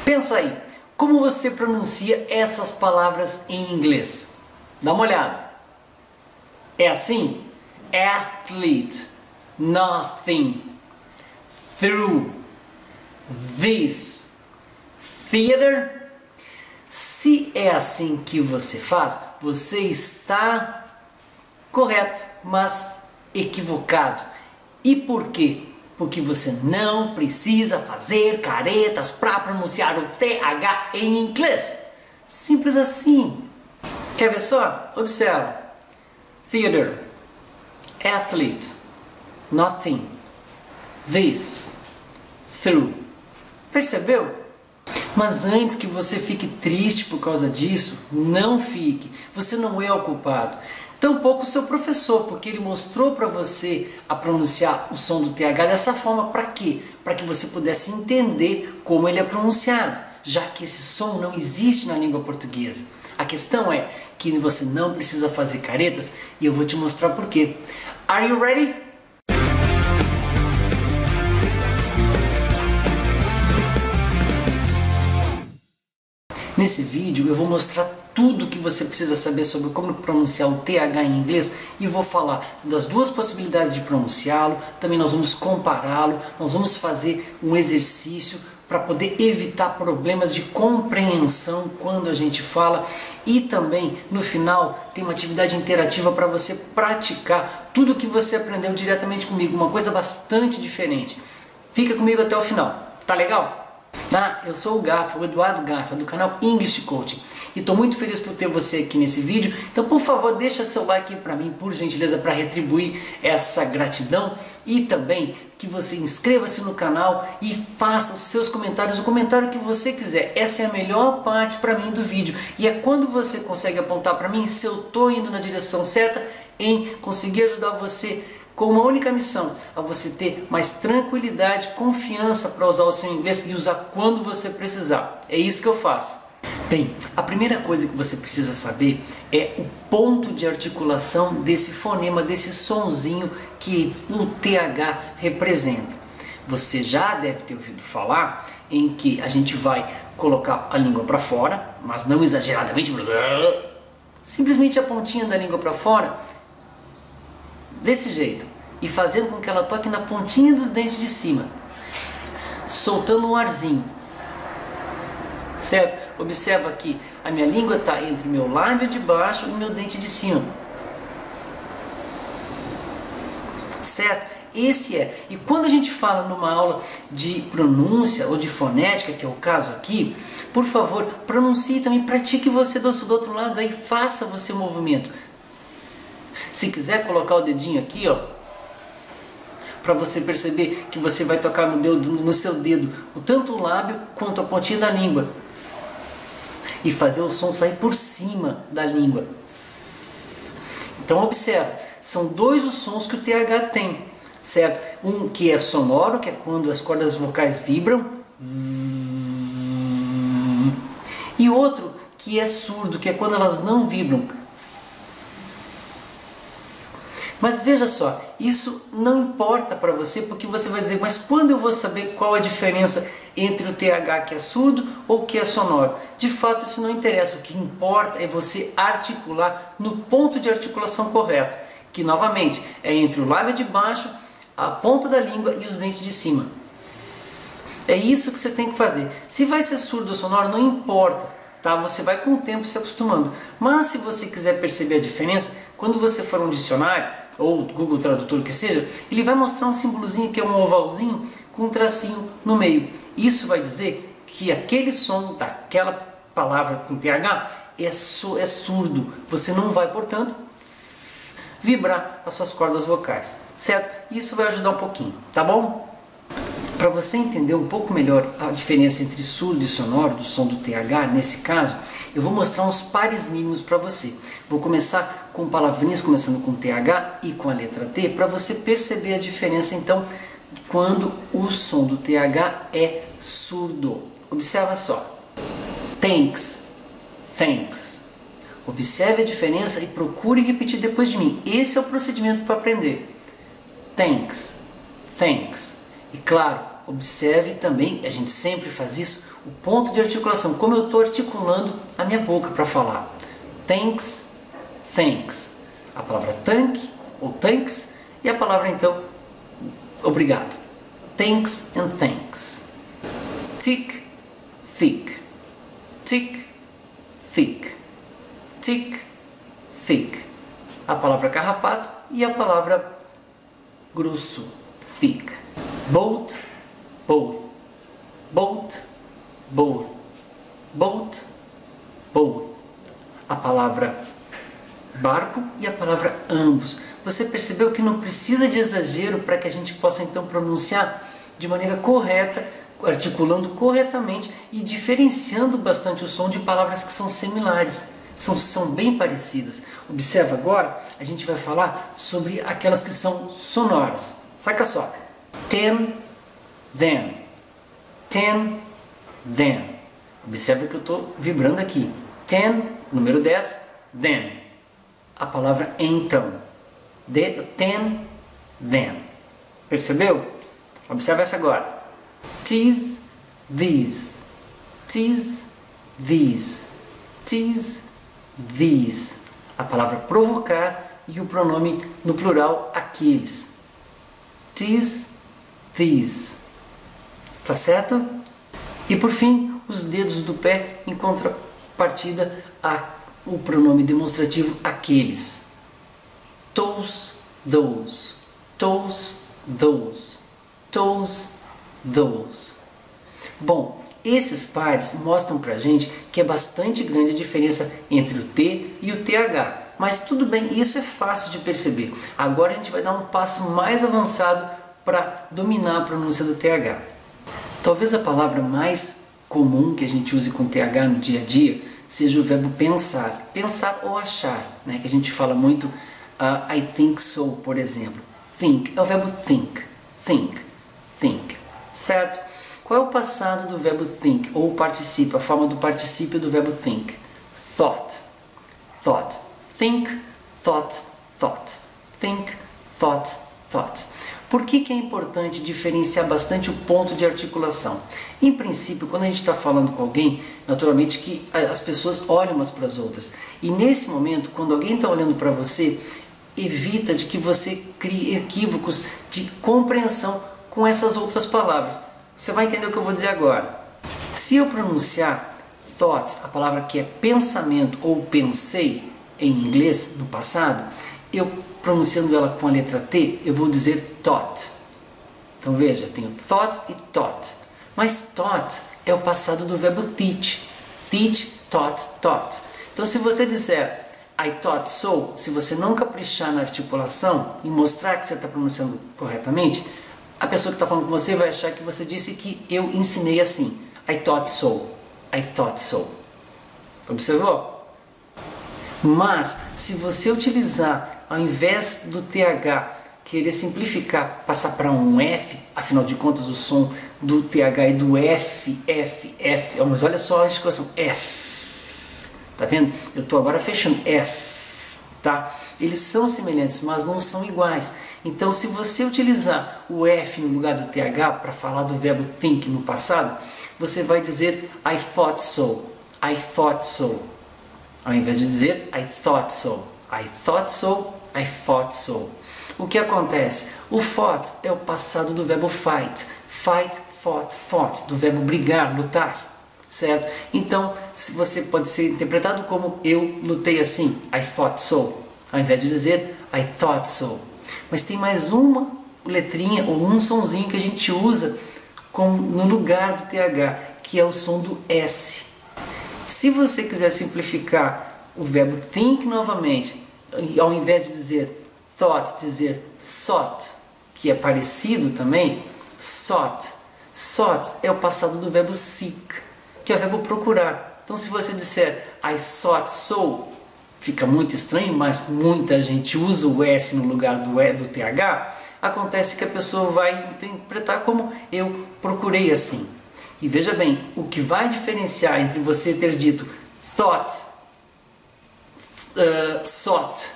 Pensa aí, como você pronuncia essas palavras em inglês? Dá uma olhada. É assim: athlete, nothing, through, this, theater. Se é assim que você faz, você está correto, mas equivocado. E por quê? Porque você não precisa fazer caretas para pronunciar o TH em inglês. Simples assim. Quer ver só? Observa. Theater, athlete, nothing, this, through. Percebeu? Mas antes que você fique triste por causa disso, não fique. Você não é o culpado. Tampouco o seu professor, porque ele mostrou para você a pronunciar o som do TH dessa forma. Para quê? Para que você pudesse entender como ele é pronunciado, já que esse som não existe na língua portuguesa. A questão é que você não precisa fazer caretas e eu vou te mostrar por quê. Are you ready? Nesse vídeo eu vou mostrar tudo o que você precisa saber sobre como pronunciar o TH em inglês e vou falar das duas possibilidades de pronunciá-lo, também nós vamos compará-lo, nós vamos fazer um exercício para poder evitar problemas de compreensão quando a gente fala e também no final tem uma atividade interativa para você praticar tudo o que você aprendeu diretamente comigo, uma coisa bastante diferente. Fica comigo até o final, tá legal? Eu sou o Gafa, o Eduardo Gafa, do canal English Coaching, e estou muito feliz por ter você aqui nesse vídeo. Então, por favor, deixa seu like para mim, por gentileza, para retribuir essa gratidão, e também que você inscreva-se no canal e faça os seus comentários, o comentário que você quiser. Essa é a melhor parte para mim do vídeo, e é quando você consegue apontar para mim se eu estou indo na direção certa em conseguir ajudar você com uma única missão, a você ter mais tranquilidade, confiança para usar o seu inglês e usar quando você precisar. É isso que eu faço. Bem, a primeira coisa que você precisa saber é o ponto de articulação desse fonema, desse sonzinho que o TH representa. Você já deve ter ouvido falar em que a gente vai colocar a língua para fora, mas não exageradamente, simplesmente a pontinha da língua para fora, desse jeito, e fazendo com que ela toque na pontinha dos dentes de cima, soltando um arzinho, certo? Observa que a minha língua está entre meu lábio de baixo e meu dente de cima, certo? Esse é. E quando a gente fala numa aula de pronúncia ou de fonética, que é o caso aqui, por favor, pronuncie também, pratique você do outro lado, aí faça você o movimento. Se quiser colocar o dedinho aqui, ó, para você perceber que você vai tocar no seu dedo, tanto o lábio quanto a pontinha da língua, e fazer o som sair por cima da língua. Então observa, são dois os sons que o TH tem, certo? Um que é sonoro, que é quando as cordas vocais vibram, e outro que é surdo, que é quando elas não vibram. Mas veja só, isso não importa para você, porque você vai dizer, mas quando eu vou saber qual a diferença entre o TH que é surdo ou que é sonoro? De fato, isso não interessa, o que importa é você articular no ponto de articulação correto, que novamente é entre o lábio de baixo, a ponta da língua e os dentes de cima. É isso que você tem que fazer. Se vai ser surdo ou sonoro, não importa, tá? Você vai com o tempo se acostumando. Mas se você quiser perceber a diferença, quando você for a um dicionário, ou Google Tradutor que seja, ele vai mostrar um símbolozinho que é um ovalzinho com um tracinho no meio. Isso vai dizer que aquele som daquela palavra com TH é surdo. Você não vai, portanto, vibrar as suas cordas vocais, certo? Isso vai ajudar um pouquinho, tá bom? Para você entender um pouco melhor a diferença entre surdo e sonoro, do som do TH, nesse caso, eu vou mostrar uns pares mínimos para você. Vou começar com palavrinhas começando com TH e com a letra T, para você perceber a diferença, então, quando o som do TH é surdo. Observa só. Thanks, thanks. Observe a diferença e procure repetir depois de mim. Esse é o procedimento para aprender. Thanks, thanks. E claro, observe também, a gente sempre faz isso, o ponto de articulação, como eu estou articulando a minha boca para falar. Thanks, thanks. A palavra thank ou thanks e a palavra então obrigado. Thanks and thanks. Thick, thick. Thick, thick. Thick, thick. A palavra carrapato e a palavra grosso, thick. Both, both. Both, both. Both, both. A palavra barco e a palavra ambos. Você percebeu que não precisa de exagero para que a gente possa então pronunciar de maneira correta, articulando corretamente e diferenciando bastante o som de palavras que são similares, são bem parecidas. Observa agora, a gente vai falar sobre aquelas que são sonoras. Saca só. Ten, then. Ten, then. Observa que eu estou vibrando aqui. Ten, número 10, then. A palavra então. Ten, then. Percebeu? Observa essa agora. Tease, these. Tease, these. Tease, these. A palavra provocar e o pronome no plural aqueles. Tease, these. Tá certo? E por fim, os dedos do pé em contrapartida o pronome demonstrativo aqueles. Toes, those. Toes, those. Toes, those. Bom, esses pares mostram pra gente que é bastante grande a diferença entre o T e o TH. Mas tudo bem, isso é fácil de perceber. Agora a gente vai dar um passo mais avançado para dominar a pronúncia do TH. Talvez a palavra mais comum que a gente use com TH no dia a dia seja o verbo pensar. Pensar ou achar, né? Que a gente fala muito I think so, por exemplo. Think é o verbo think. Think. Think. Certo? Qual é o passado do verbo think? Ou o particípio, a forma do particípio do verbo think? Thought. Thought. Think, thought, thought. Think, thought, thought. Por que é importante diferenciar bastante o ponto de articulação? Em princípio, quando a gente está falando com alguém, naturalmente que as pessoas olham umas para as outras. E nesse momento, quando alguém está olhando para você, evita de que você crie equívocos de compreensão com essas outras palavras. Você vai entender o que eu vou dizer agora. Se eu pronunciar thought, a palavra que é pensamento ou pensei em inglês, no passado, eu pronunciando ela com a letra T, eu vou dizer thought. Então veja, eu tenho thought e taught. Mas taught é o passado do verbo teach. Teach, taught, taught. Então se você disser I thought so, se você não caprichar na articulação e mostrar que você está pronunciando corretamente, a pessoa que está falando com você vai achar que você disse que eu ensinei assim. I thought so. I thought so. Observou? Mas, se você utilizar, ao invés do TH, querer simplificar, passar para um F, afinal de contas o som do TH e do F, mas olha só a articulação, F. Tá vendo? Eu estou agora fechando F. Tá? Eles são semelhantes, mas não são iguais. Então, se você utilizar o F no lugar do TH para falar do verbo think no passado, você vai dizer I thought so. I thought so. Ao invés de dizer I thought so. I thought so. I thought so. O que acontece? O fought é o passado do verbo fight. Fight, fought, fought. Do verbo brigar, lutar. Certo? Então, você pode ser interpretado como eu lutei assim. I fought so. Ao invés de dizer I thought so. Mas tem mais uma letrinha ou um sonzinho que a gente usa no lugar do TH, que é o som do S. Se você quiser simplificar o verbo think novamente, ao invés de dizer thought, dizer sought, que é parecido também, sought. Sought é o passado do verbo seek, que é o verbo procurar. Então se você disser I sought so, fica muito estranho, mas muita gente usa o S no lugar do TH, acontece que a pessoa vai interpretar como eu procurei assim. E veja bem, o que vai diferenciar entre você ter dito thought, sought,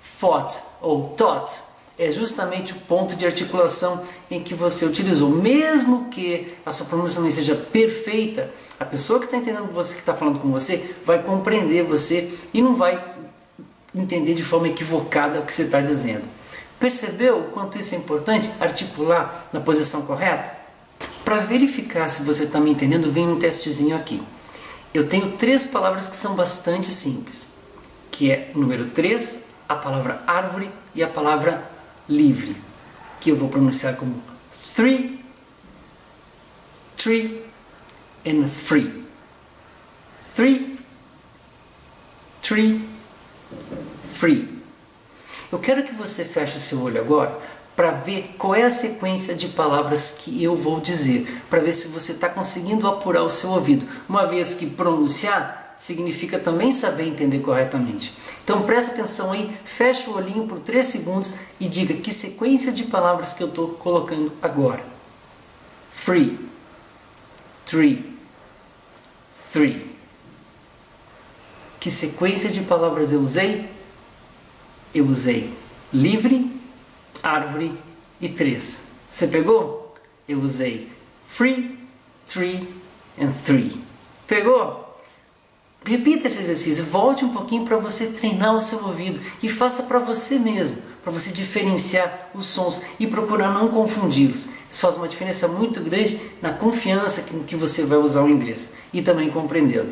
fought ou taught é justamente o ponto de articulação em que você utilizou. Mesmo que a sua pronúncia não seja perfeita, A pessoa que está entendendo você, que está falando com você, vai compreender você e não vai entender de forma equivocada o que você está dizendo. Percebeu o quanto isso é importante? Articular na posição correta? Para verificar se você está me entendendo, vem um testezinho aqui. Eu tenho 3 palavras que são bastante simples, que é o número 3, a palavra árvore e a palavra livre, que eu vou pronunciar como three, tree and free. Three, tree, free. Eu quero que você feche o seu olho agora para ver qual é a sequência de palavras que eu vou dizer, para ver se você está conseguindo apurar o seu ouvido, uma vez que pronunciar significa também saber entender corretamente. Então presta atenção aí, fecha o olhinho por 3 segundos e diga que sequência de palavras que eu estou colocando agora. Free, tree, three. Que sequência de palavras eu usei? Eu usei livre, árvore e 3. Você pegou? Eu usei free, tree and three. Pegou? Repita esse exercício, volte um pouquinho para você treinar o seu ouvido e faça para você mesmo, para você diferenciar os sons e procurar não confundi-los. Isso faz uma diferença muito grande na confiança que você vai usar o inglês e também compreendê-lo.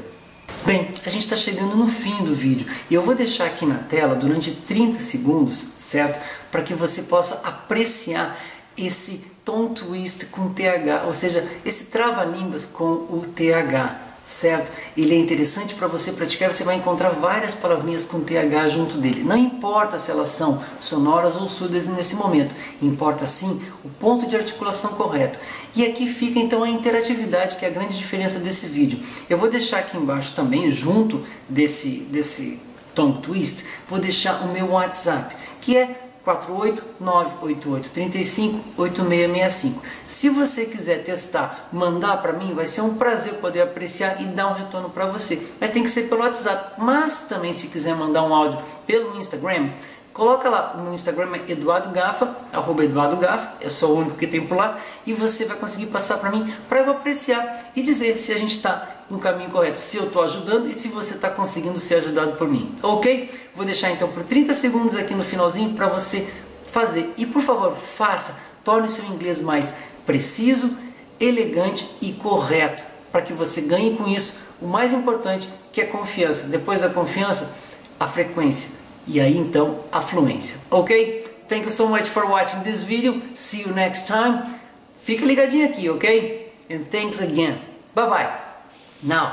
Bem, a gente está chegando no fim do vídeo e eu vou deixar aqui na tela durante 30 segundos, certo? Para que você possa apreciar esse tongue twist com TH, ou seja, esse trava-línguas com o TH, certo? Ele é interessante para você praticar, você vai encontrar várias palavrinhas com TH junto dele. Não importa se elas são sonoras ou surdas nesse momento, importa sim o ponto de articulação correto. E aqui fica então a interatividade, que é a grande diferença desse vídeo. Eu vou deixar aqui embaixo também, junto desse tongue twist, vou deixar o meu WhatsApp, que é 48988358665. Se você quiser testar, mandar para mim, vai ser um prazer poder apreciar e dar um retorno para você. Mas tem que ser pelo WhatsApp. Mas também, se quiser mandar um áudio pelo Instagram, coloca lá, o meu Instagram é @eduardogafa, @eduardogafa, eu sou o único que tem por lá, e você vai conseguir passar para mim, para eu apreciar e dizer se a gente está no caminho correto, se eu estou ajudando e se você está conseguindo ser ajudado por mim, ok? Vou deixar então por 30 segundos aqui no finalzinho para você fazer, e por favor, faça, torne seu inglês mais preciso, elegante e correto, para que você ganhe com isso o mais importante, que é confiança. Depois da confiança, a frequência. E aí então a fluência, ok? Thank you so much for watching this video. See you next time. Fica ligadinho aqui, ok? And thanks again. Bye bye. Now.